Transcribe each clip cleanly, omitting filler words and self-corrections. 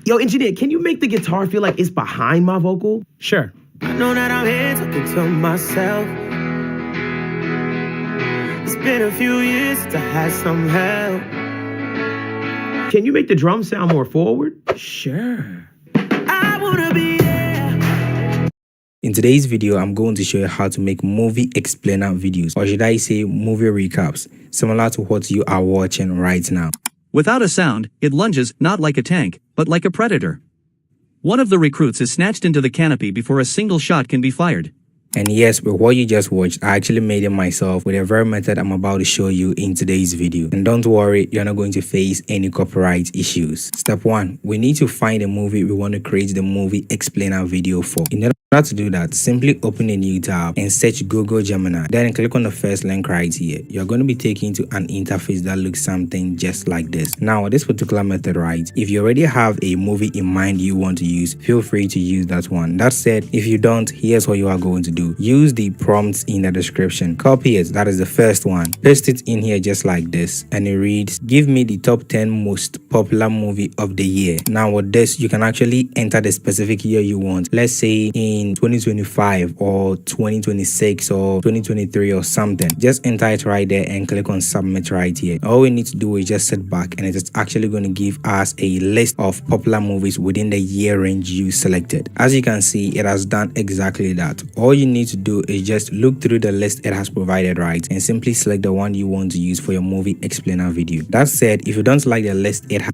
Yo, engineer, can you make the guitar feel like it's behind my vocal? Sure. I know that I'm here talking to myself. It's been a few years since I had some help. Can you make the drums sound more forward? Sure. I wanna be there. In today's video, I'm going to show you how to make movie explainer videos, or should I say movie recaps, similar to what you are watching right now. Without a sound, it lunges not like a tank, but like a predator. One of the recruits is snatched into the canopy before a single shot can be fired. And yes, with what you just watched, I actually made it myself with the very method I'm about to show you in today's video. And don't worry, you're not going to face any copyright issues. Step 1. We need to find a movie we want to create the movie explainer video for. In order to do that, simply open a new tab and search Google Gemini. Then click on the first link right here. You're going to be taken to an interface that looks something just like this. Now, this particular method, right, if you already have a movie in mind you want to use, feel free to use that one. That said, if you don't, here's what you are going to do. Use the prompts in the description. Copy it, that is the first one. Paste it in here just like this, and it reads, give me the top 10 most popular movie of the year. Now with this, you can actually enter the specific year you want. Let's say in 2025 or 2026 or 2023 or something. Just enter it right there and click on submit right here. All we need to do is just sit back, and it is actually going to give us a list of popular movies within the year range you selected. As you can see, it has done exactly that. All you need to do is just look through the list it has provided, right, and simply select the one you want to use for your movie explainer video. That said, if you don't like the list it has,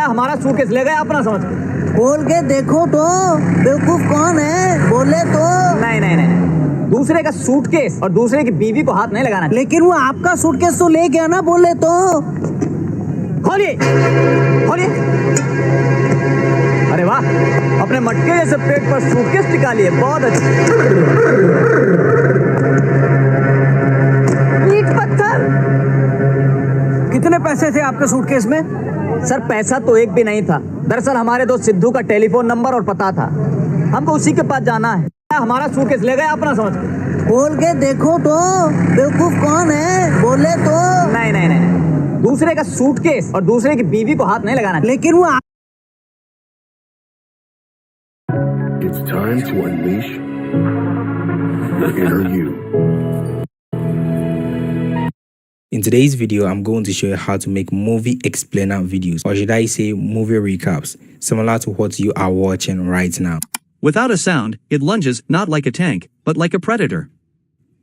हमारा suitcase ले गए अपना समझ के। खोल के देखो तो बेवकूफ कौन है, बोले तो। नहीं नहीं नहीं, दूसरे का सूटकेस और दूसरे की बीवी को हाथ नहीं लगाना। लेकिन वो आपका सूटकेस तो ले गया ना, बोले तो। खोलिए खोलिए। अरे वाह, अपने मटके जैसे पेट पर सूटकेस टिका लिए, बहुत अच्छा। ईंट पत्थर। कितने पैसे थे आपके सूटकेस में? सर पैसा तो एक भी नहीं था। दरअसल हमारे दोस्त सिद्धू का टेलीफोन नंबर और पता था, हमको उसी के पास जाना है। हमारा सूटकेस ले गए अपना समझ के। खोल के देखो तो बेवकूफ कौन है, बोले तो। नहीं नहीं नहीं, दूसरे का सूटकेस और दूसरे की बीवी को हाथ नहीं लगाना। लेकिन वो It's time to unleash the inner you. in today's video, I'm going to show you how to make movie explainer videos, or should I say movie recaps, similar to what you are watching right now. Without a sound, it lunges not like a tank, but like a predator.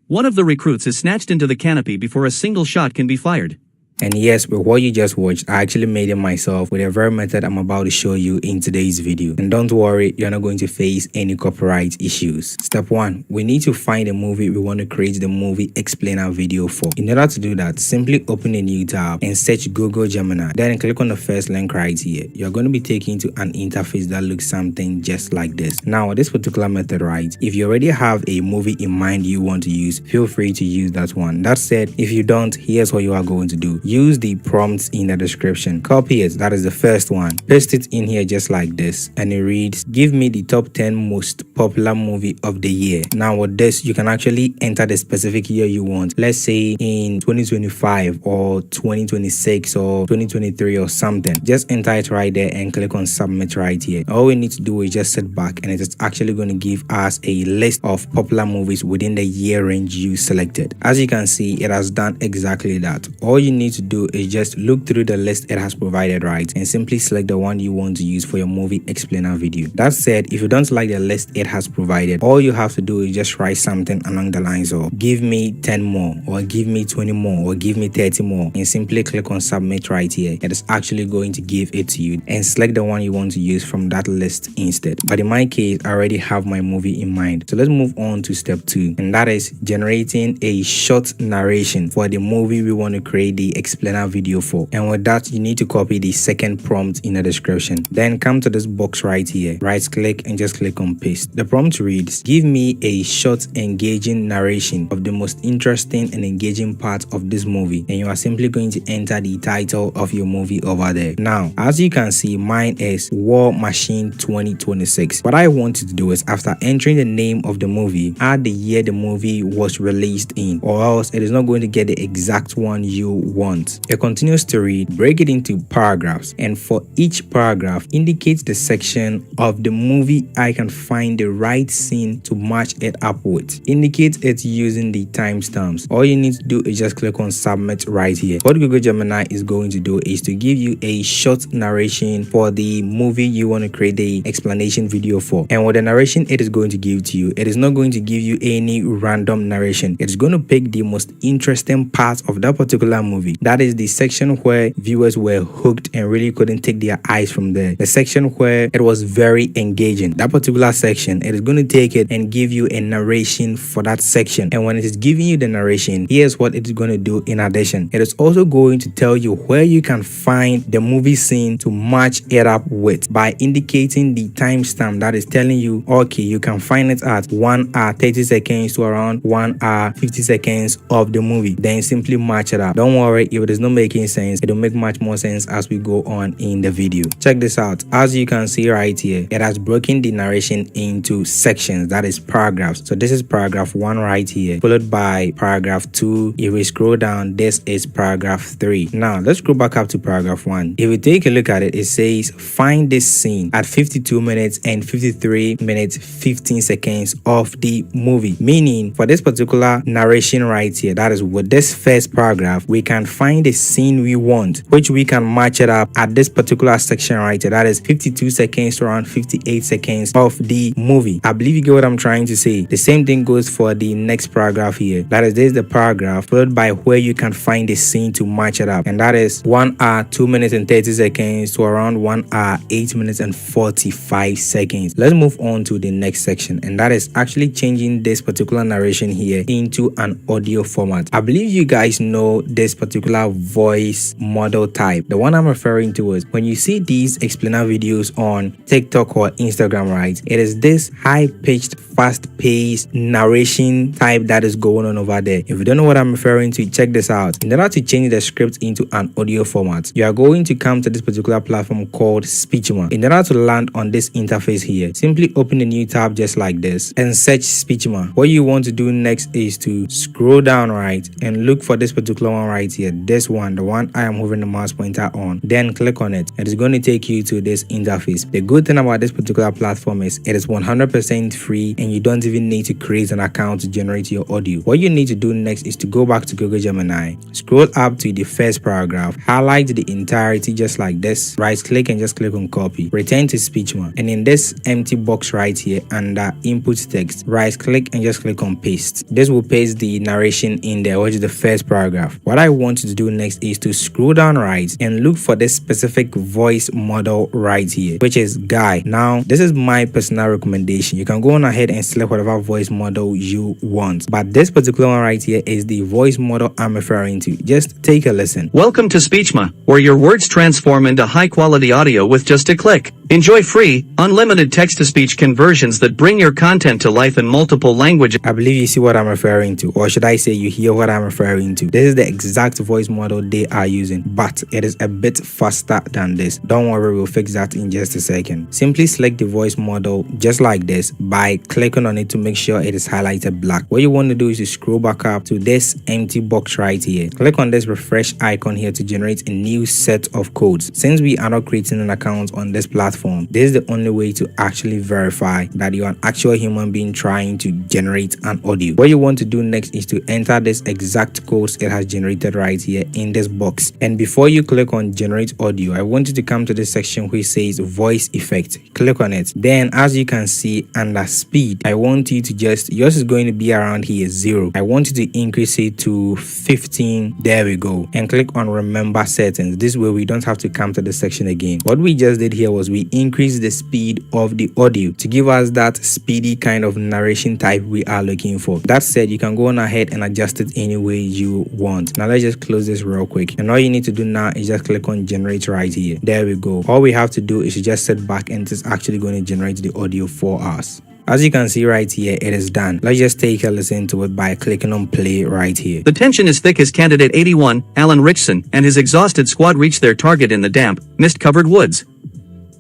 One of the recruits is snatched into the canopy before a single shot can be fired. And yes, with what you just watched, I actually made it myself with the very method I'm about to show you in today's video. And don't worry, you're not going to face any copyright issues. Step 1. We need to find a movie we want to create the movie explainer video for. In order to do that, simply open a new tab and search Google Gemini. Then click on the first link right here. You're going to be taken to an interface that looks something just like this. Now, this particular method, right, if you already have a movie in mind you want to use, feel free to use that one. That said, if you don't, here's what you are going to do. use the prompts in the description. Copy it, that is the first one. Paste it in here just like this, and it reads, give me the top 10 most popular movie of the year. Now with this, you can actually enter the specific year you want. Let's say in 2025 or 2026 or 2023 or something. Just enter it right there and click on submit right here. All we need to do is just sit back, and it is actually going to give us a list of popular movies within the year range you selected. As you can see, it has done exactly that. All you need to do is just look through the list it has provided, right, and simply select the one you want to use for your movie explainer video. That said, if you don't like the list it has provided, all you have to do is just write something along the lines of give me 10 more, or give me 20 more, or give me 30 more, and simply click on submit right here. It is actually going to give it to you, and select the one you want to use from that list instead. But in my case, I already have my movie in mind. So let's move on to step 2, and that is generating a short narration for the movie we want to create the explainer video for. And with that, you need to copy the second prompt in the description. Then come to this box right here, right click and just click on paste. The prompt reads, give me a short engaging narration of the most interesting and engaging part of this movie, and you are simply going to enter the title of your movie over there. Now, as you can see, mine is War Machine 2026. What I want you to do is, after entering the name of the movie, add the year the movie was released in, or else it is not going to get the exact one you want. It continues to read, break it into paragraphs, and for each paragraph, indicate the section of the movie I can find the right scene to match it up with. Indicate it using the timestamps. All you need to do is just click on submit right here. What Google Gemini is going to do is to give you a short narration for the movie you want to create the explanation video for. And with the narration it is going to give to you, it is not going to give you any random narration. It's going to pick the most interesting part of that particular movie. That is the section where viewers were hooked and really couldn't take their eyes from there. The section where it was very engaging. That particular section, it is going to take it and give you a narration for that section. And when it is giving you the narration, here's what it is going to do in addition. It is also going to tell you where you can find the movie scene to match it up with by indicating the timestamp that is telling you, okay, you can find it at 1 hour 30 seconds to around 1 hour 50 seconds of the movie. Then simply match it up. Don't worry if it is not making sense, it will make much more sense as we go on in the video. Check this out. As you can see right here, it has broken the narration into sections, that is paragraphs. So this is paragraph 1 right here, followed by paragraph 2. If we scroll down, this is paragraph 3. Now let's go back up to paragraph 1. If we take a look at it, it says find this scene at 52 minutes and 53 minutes 15 seconds of the movie. Meaning for this particular narration right here, that is with this first paragraph, we can find the scene we want, which we can match it up at this particular section right here, that is 52 seconds to around 58 seconds of the movie. I believe you get what I'm trying to say. The same thing goes for the next paragraph here. That is, this is the paragraph followed by where you can find the scene to match it up, and that is 1 hour 2 minutes and 30 seconds to around 1 hour 8 minutes and 45 seconds. Let's move on to the next section, and that is actually changing this particular narration here into an audio format. I believe you guys know this particular voice model type. The one I'm referring to is when you see these explainer videos on TikTok or Instagram, right? It is this high-pitched, fast-paced narration type that is going on over there. If you don't know what I'm referring to, check this out. In order to change the script into an audio format, you are going to come to this particular platform called Speechma. In order to land on this interface here, simply open a new tab just like this and search Speechma. What you want to do next is to scroll down right and look for this particular one right here. This one, the one I am hovering the mouse pointer on. Then click on it. It is going to take you to this interface. The good thing about this particular platform is it is 100% free and you don't even need to create an account to generate your audio. What you need to do next is to go back to Google Gemini, scroll up to the first paragraph, highlight the entirety just like this, right click and just click on copy, return to Speechma, and in this empty box right here under input text, right click and just click on paste. This will paste the narration in there, which is the first paragraph. What I want you to do next is to scroll down right and look for this specific voice model right here, which is Guy. Now this is my personal recommendation. You can go on ahead and select whatever voice model you want, but this particular one right here is the voice model I'm referring to. Just take a listen. Welcome to Speechma, where your words transform into high-quality audio with just a click. Enjoy free, unlimited text-to-speech conversions that bring your content to life in multiple languages. I believe you see what I'm referring to, or should I say you hear what I'm referring to. This is the exact voice model they are using, but it is a bit faster than this. Don't worry, we'll fix that in just a second. Simply select the voice model just like this by clicking on it to make sure it is highlighted black. What you want to do is to scroll back up to this empty box right here. Click on this refresh icon here to generate a new set of codes. Since we are not creating an account on this platform, this is the only way to actually verify that you're an actual human being trying to generate an audio. What you want to do next is to enter this exact codes it has generated right here in this box. And before you click on generate audio, I want you to come to this section which says voice effect. Click on it. Then as you can see under speed, I want you to yours is going to be around here 0. I want you to increase it to 15. There we go. And click on remember settings. This way we don't have to come to the section again. What we just did here was we increased the speed of the audio to give us that speedy kind of narration type we are looking for. That said, you can go on ahead and adjust it any way you want. Now let's just close this real quick. And all you need to do now is just click on generate right here. There we go. All we have to do is just sit back and it's actually going to generate the audio for us. As you can see right here, it is done. Let's just take a listen to it by clicking on play right here. The tension is thick as Candidate 81, Alan Richson, and his exhausted squad reach their target in the damp, mist-covered woods.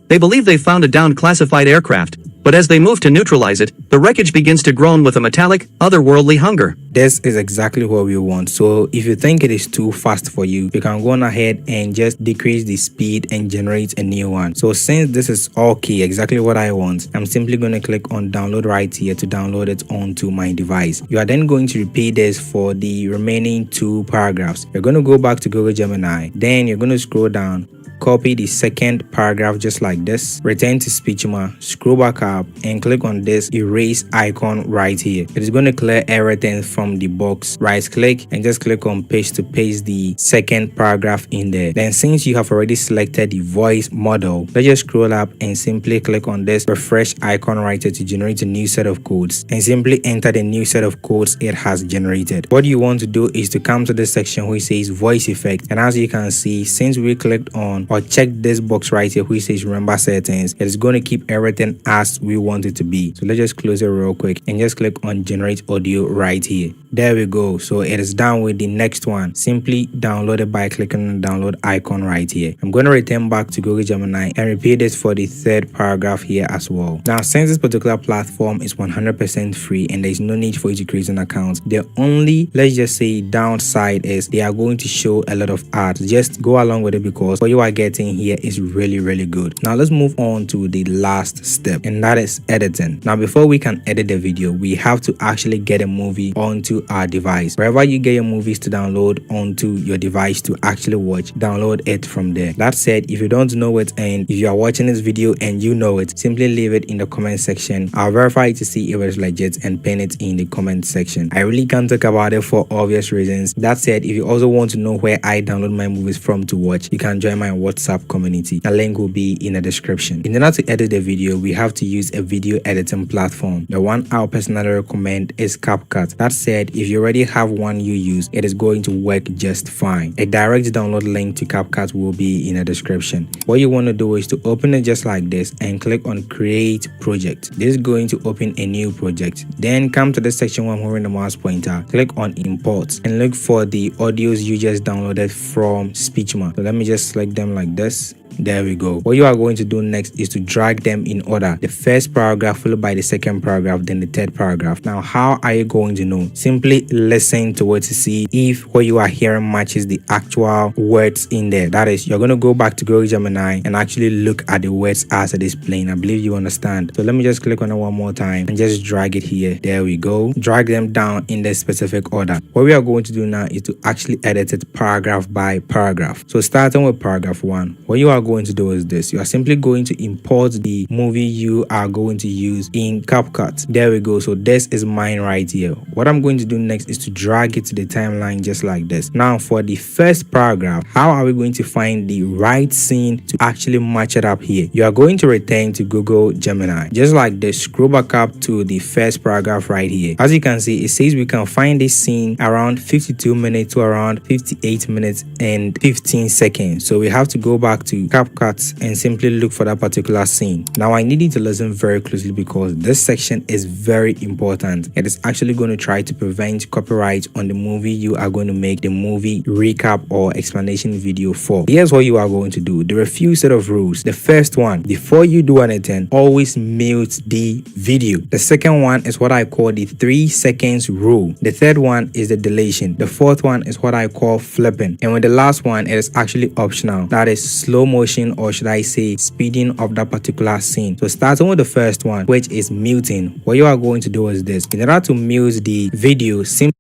They believe they found a downed classified aircraft, but as they move to neutralize it, the wreckage begins to groan with a metallic, otherworldly hunger. This is exactly what we want. So if you think it is too fast for you, you can go on ahead and just decrease the speed and generate a new one. So since this is okay, exactly what I want, I'm simply going to click on download right here to download it onto my device. You are then going to repeat this for the remaining 2 paragraphs. You're going to go back to Google Gemini. Then you're going to scroll down. Copy the second paragraph just like this, return to Speechma, scroll back up and click on this erase icon right here. It is going to clear everything from the box. Right click and just click on paste to paste the second paragraph in there. Then since you have already selected the voice model, let's just scroll up and simply click on this refresh icon right here to generate a new set of codes and simply enter the new set of codes it has generated. What you want to do is to come to this section which says voice effect, and as you can see, since we clicked on or check this box right here which says remember settings, it is going to keep everything as we want it to be. So let's just close it real quick and just click on generate audio right here. There we go. So it is done with the next one. Simply download it by clicking on the download icon right here. I'm going to return back to Google Gemini and repeat this for the 3rd paragraph here as well. Now since this particular platform is 100% free and there is no need for you to create an account, the only, let's just say, downside is they are going to show a lot of ads. Just go along with it because what you are getting here is really good. Now let's move on to the last step, and that is editing. Now before we can edit the video, we have to actually get a movie onto our device. Wherever you get your movies to download onto your device to actually watch, download it from there. That said, if you don't know it and if you are watching this video and you know it, simply leave it in the comment section. I'll verify to see if it's legit and pin it in the comment section. I really can't talk about it for obvious reasons. That said, if you also want to know where I download my movies from to watch, you can join my WhatsApp community. The link will be in the description. In order to edit the video, we have to use a video editing platform. The one I'll personally recommend is CapCut. That said, if you already have one you use, it is going to work just fine. A direct download link to CapCut will be in the description. What you want to do is to open it just like this and click on create project. This is going to open a new project. Then come to the section where I'm holding the mouse pointer, click on import and look for the audios you just downloaded from Speechma. So let me just select them like this. There we go. What you are going to do next is to drag them in order. The first paragraph followed by the second paragraph, then the 3rd paragraph. Now, how are you going to know? Simply listen to it to see if what you are hearing matches the actual words in there. That is, you're going to go back to Google Gemini and actually look at the words as it is playing. I believe you understand. So let me just click on it one more time and just drag it here. There we go. Drag them down in the specific order. What we are going to do now is to actually edit it paragraph by paragraph. So starting with paragraph 1, what you are going to do is this. You are simply going to import the movie you are going to use in CapCut. There we go. So this is mine right here. What I'm going to do next is to drag it to the timeline just like this. Now for the first paragraph, how are we going to find the right scene to actually match it up here? You are going to return to Google Gemini just like this. Scroll back up to the first paragraph right here. As you can see, it says we can find this scene around 52 minutes to around 58 minutes and 15 seconds. So we have to go back to CapCut and simply look for that particular scene. Now I need you to listen very closely because this section is very important. It is actually going to try to prevent copyright on the movie you are going to make the movie recap or explanation video for. Here's what you are going to do. There are a few set of rules. The first one, before you do anything, always mute the video. The second one is what I call the 3 seconds rule. The third one is the deletion. The fourth one is what I call flipping. And with the last one, it is actually optional. That is slow motion, or should I say speeding of that particular scene. So starting with the first one, which is muting, what you are going to do is this. In order to mute the video, simply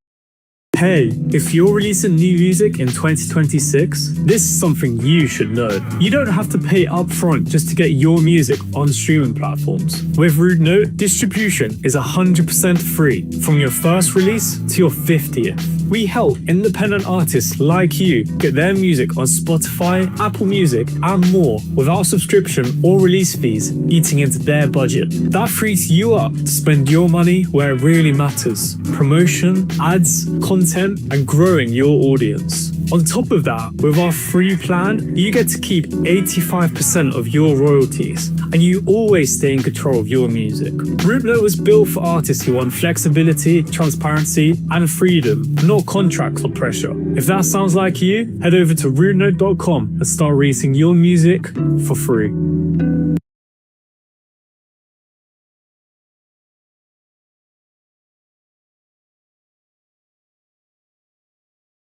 Hey, if you're releasing new music in 2026, this is something you should know. You don't have to pay upfront just to get your music on streaming platforms. With Rude Note, distribution is 100% free from your first release to your 50th. We help independent artists like you get their music on Spotify, Apple Music, and more without subscription or release fees eating into their budget. That frees you up to spend your money where it really matters: promotion, ads, content, and growing your audience. On top of that, with our free plan, you get to keep 85% of your royalties, and you always stay in control of your music. Rude Note was built for artists who want flexibility, transparency, and freedom, not contracts or pressure. If that sounds like you, head over to rudenote.com and start releasing your music for free.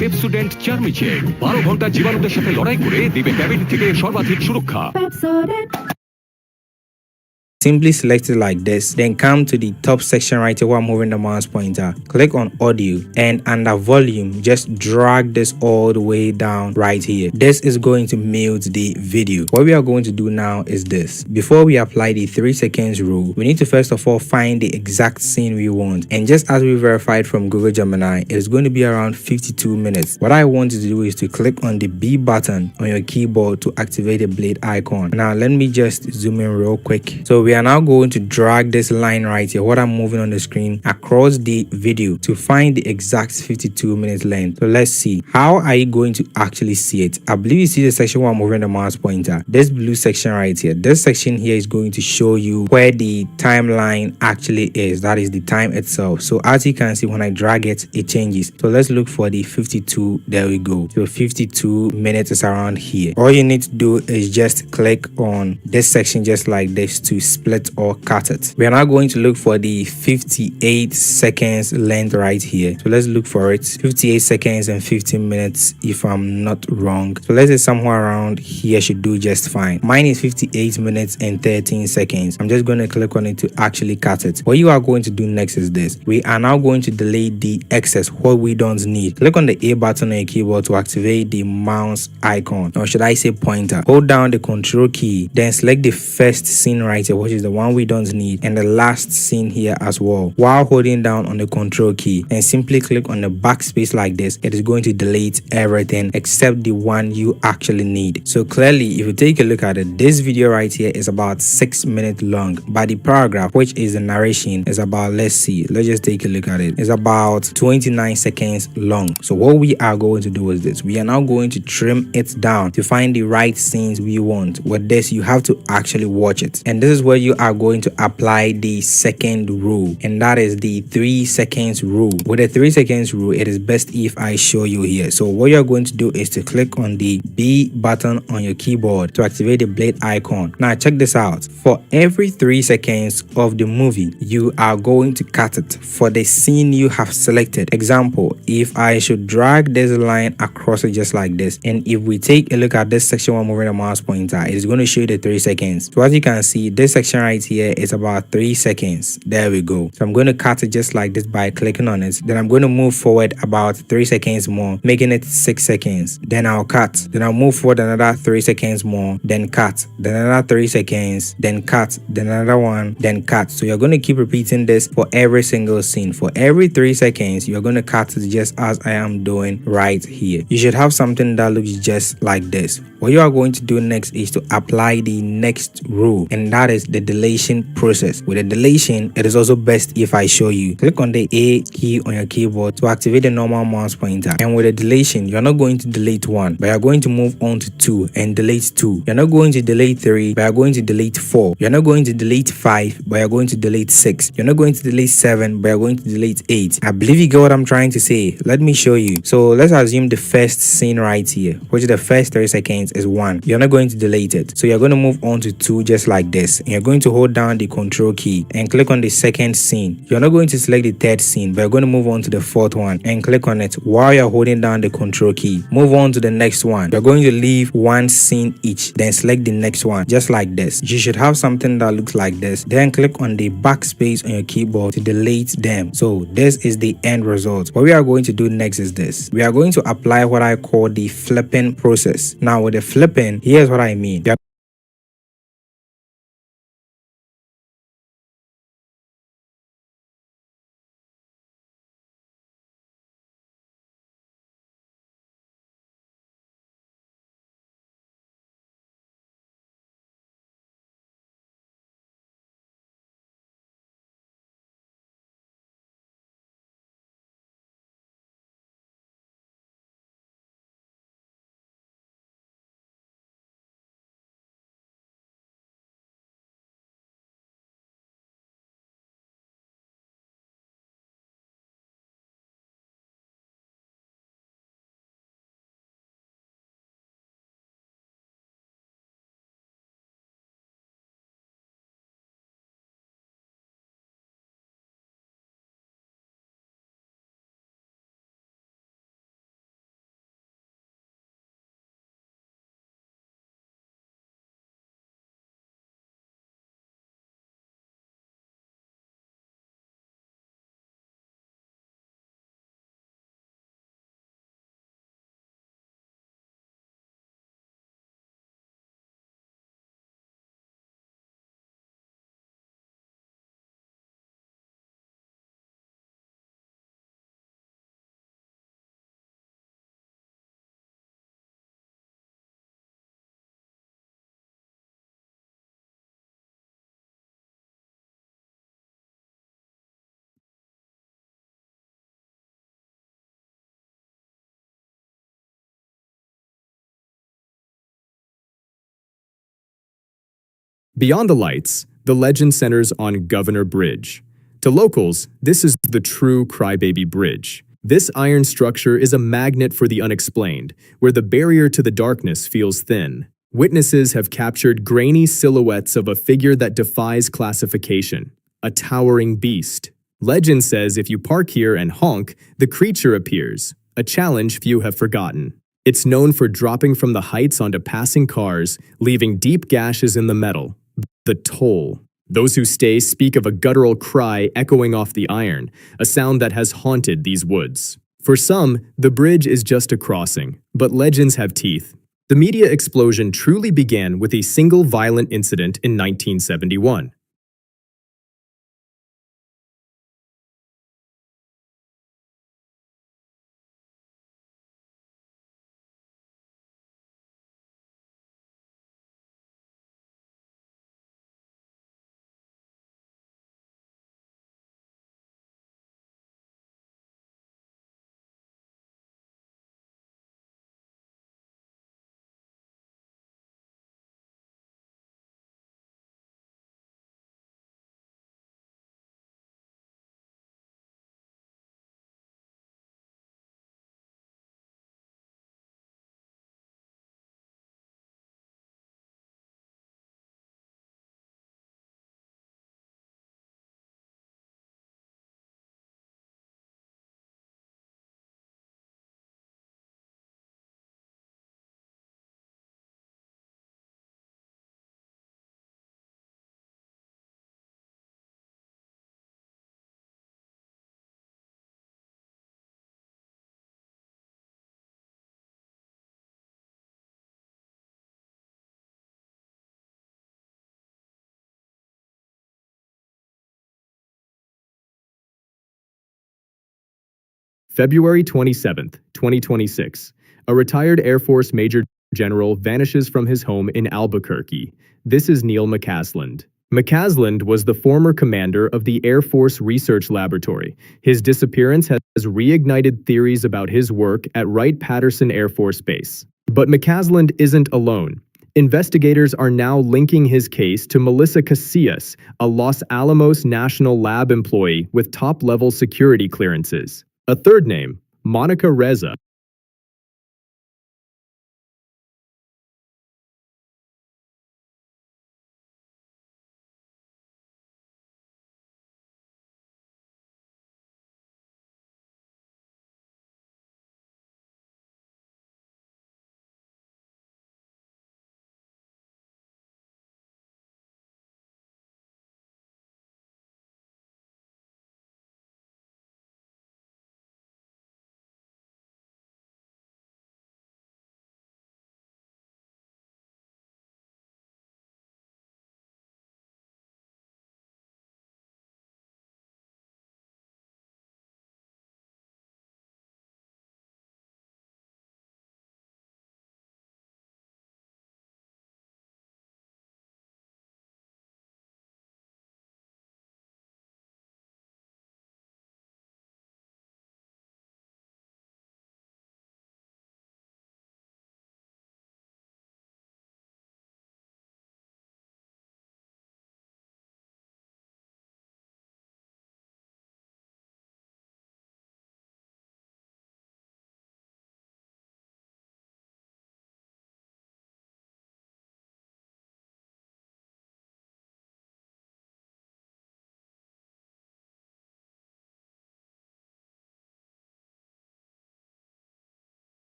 Pepsodent চার্মিচে 12 ঘন্টা জীবাণুদের সাথে লড়াই করে দিবে cavity থেকে সর্বাধিক সুরক্ষা। simply select it like this, then come to the top section right here while moving the mouse pointer. Click on audio, and under volume, just drag this all the way down right here. This is going to mute the video. What we are going to do now is this. Before we apply the 3 seconds rule, we need to first of all find the exact scene we want. And just as we verified from Google Gemini, it's going to be around 52 minutes. What I want you to do is to click on the B button on your keyboard to activate the blade icon. Now let me just zoom in real quick. So we are now going to drag this line right here, what I'm moving on the screen, across the video to find the exact 52 minutes length. So let's see. How are you going to actually see it? I believe you see the section where I'm moving the mouse pointer. This blue section right here. This section here is going to show you where the timeline actually is. That is the time itself. So as you can see, when I drag it, it changes. So let's look for the 52. There we go. So 52 minutes is around here. All you need to do is just click on this section just like this to split or cut it. We are now going to look for the 58 seconds length right here. So let's look for it. 58 seconds and 15 minutes if I'm not wrong. So let's say somewhere around here should do just fine. Mine is 58 minutes and 13 seconds. I'm just going to click on it to actually cut it. What you are going to do next is this. We are now going to delete the excess, what we don't need. Click on the A button on your keyboard to activate the mouse icon, or should I say pointer. Hold down the control key, then select the first scene right here, which is the one we don't need, and the last scene here as well, while holding down on the control key, and simply click on the backspace like this. It is going to delete everything except the one you actually need. So clearly, if you take a look at it, this video right here is about 6 minutes long, but the paragraph, which is the narration, is about, let's see, let's just take a look at it, is about 29 seconds long. So what we are going to do is this. We are now going to trim it down to find the right scenes we want. With this, you have to actually watch it, and this is where you are going to apply the second rule, and that is the 3 seconds rule. With the 3 seconds rule, it is best if I show you here. So what you're going to do is to click on the B button on your keyboard to activate the blade icon. Now check this out. For every 3 seconds of the movie, you are going to cut it for the scene you have selected. Example, if I should drag this line across it just like this, and if we take a look at this section while moving the mouse pointer, it is going to show you the 3 seconds. So as you can see, this section right here is about 3 seconds. There we go. So I'm going to cut it just like this by clicking on it. Then I'm going to move forward about 3 seconds more, making it 6 seconds. Then I'll cut. Then I'll move forward another 3 seconds more, then cut. Then another 3 seconds, then cut. Then another one, then cut. So you're going to keep repeating this for every single scene. For every 3 seconds, you're going to cut it just as I am doing right here. You should have something that looks just like this. What you are going to do next is to apply the next rule, and that is the deletion process. With the deletion, it is also best if I show you. Click on the A key on your keyboard to activate the normal mouse pointer. And with the deletion, you're not going to delete 1, but you're going to move on to 2 and delete 2. You're not going to delete 3, but you're going to delete 4. You're not going to delete 5, but you're going to delete 6. You're not going to delete 7, but you're going to delete 8. I believe you get what I'm trying to say. Let me show you. So let's assume the first scene right here, which is the first 30 seconds, is 1. You're not going to delete it. So you're going to move on to 2 just like this. And you're going to hold down the control key and click on the second scene. You're not going to select the third scene, but you're going to move on to the fourth one and click on it while you're holding down the control key. Move on to the next one. You're going to leave one scene each, then select the next one just like this. You should have something that looks like this. Then click on the backspace on your keyboard to delete them. So this is the end result. What we are going to do next is this. We are going to apply what I call the flipping process. Now with the flipping, here's what I mean. Beyond the lights, the legend centers on Governor Bridge. To locals, this is the true Crybaby Bridge. This iron structure is a magnet for the unexplained, where the barrier to the darkness feels thin. Witnesses have captured grainy silhouettes of a figure that defies classification, a towering beast. Legend says if you park here and honk, the creature appears, a challenge few have forgotten. It's known for dropping from the heights onto passing cars, leaving deep gashes in the metal. The toll. Those who stay speak of a guttural cry echoing off the iron, a sound that has haunted these woods. For some, the bridge is just a crossing, but legends have teeth. The media explosion truly began with a single violent incident in 1971. February 27, 2026. A retired Air Force Major general vanishes from his home in Albuquerque. This is Neil McCasland. McCasland was the former commander of the Air Force Research Laboratory. His disappearance has reignited theories about his work at Wright-Patterson Air Force Base. But McCasland isn't alone. Investigators are now linking his case to Melissa Casillas, a Los Alamos National Lab employee with top-level security clearances. A third name, Monica Reza.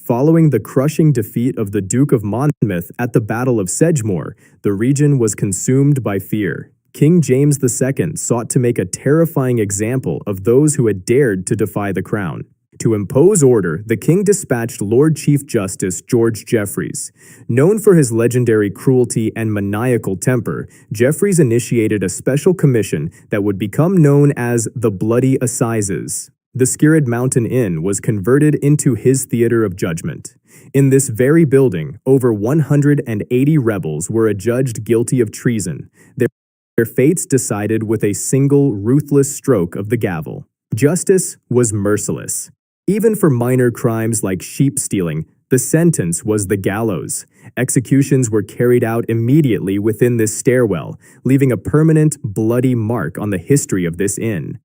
Following the crushing defeat of the Duke of Monmouth at the Battle of Sedgemoor, the region was consumed by fear. King James II sought to make a terrifying example of those who had dared to defy the crown. To impose order, the king dispatched Lord Chief Justice George Jeffreys. Known for his legendary cruelty and maniacal temper, Jeffreys initiated a special commission that would become known as the Bloody Assizes. The Skirrid Mountain Inn was converted into his theater of judgment. In this very building, over 180 rebels were adjudged guilty of treason, their fates decided with a single ruthless stroke of the gavel. Justice was merciless. Even for minor crimes like sheep stealing, the sentence was the gallows. Executions were carried out immediately within this stairwell, leaving a permanent, bloody mark on the history of this inn.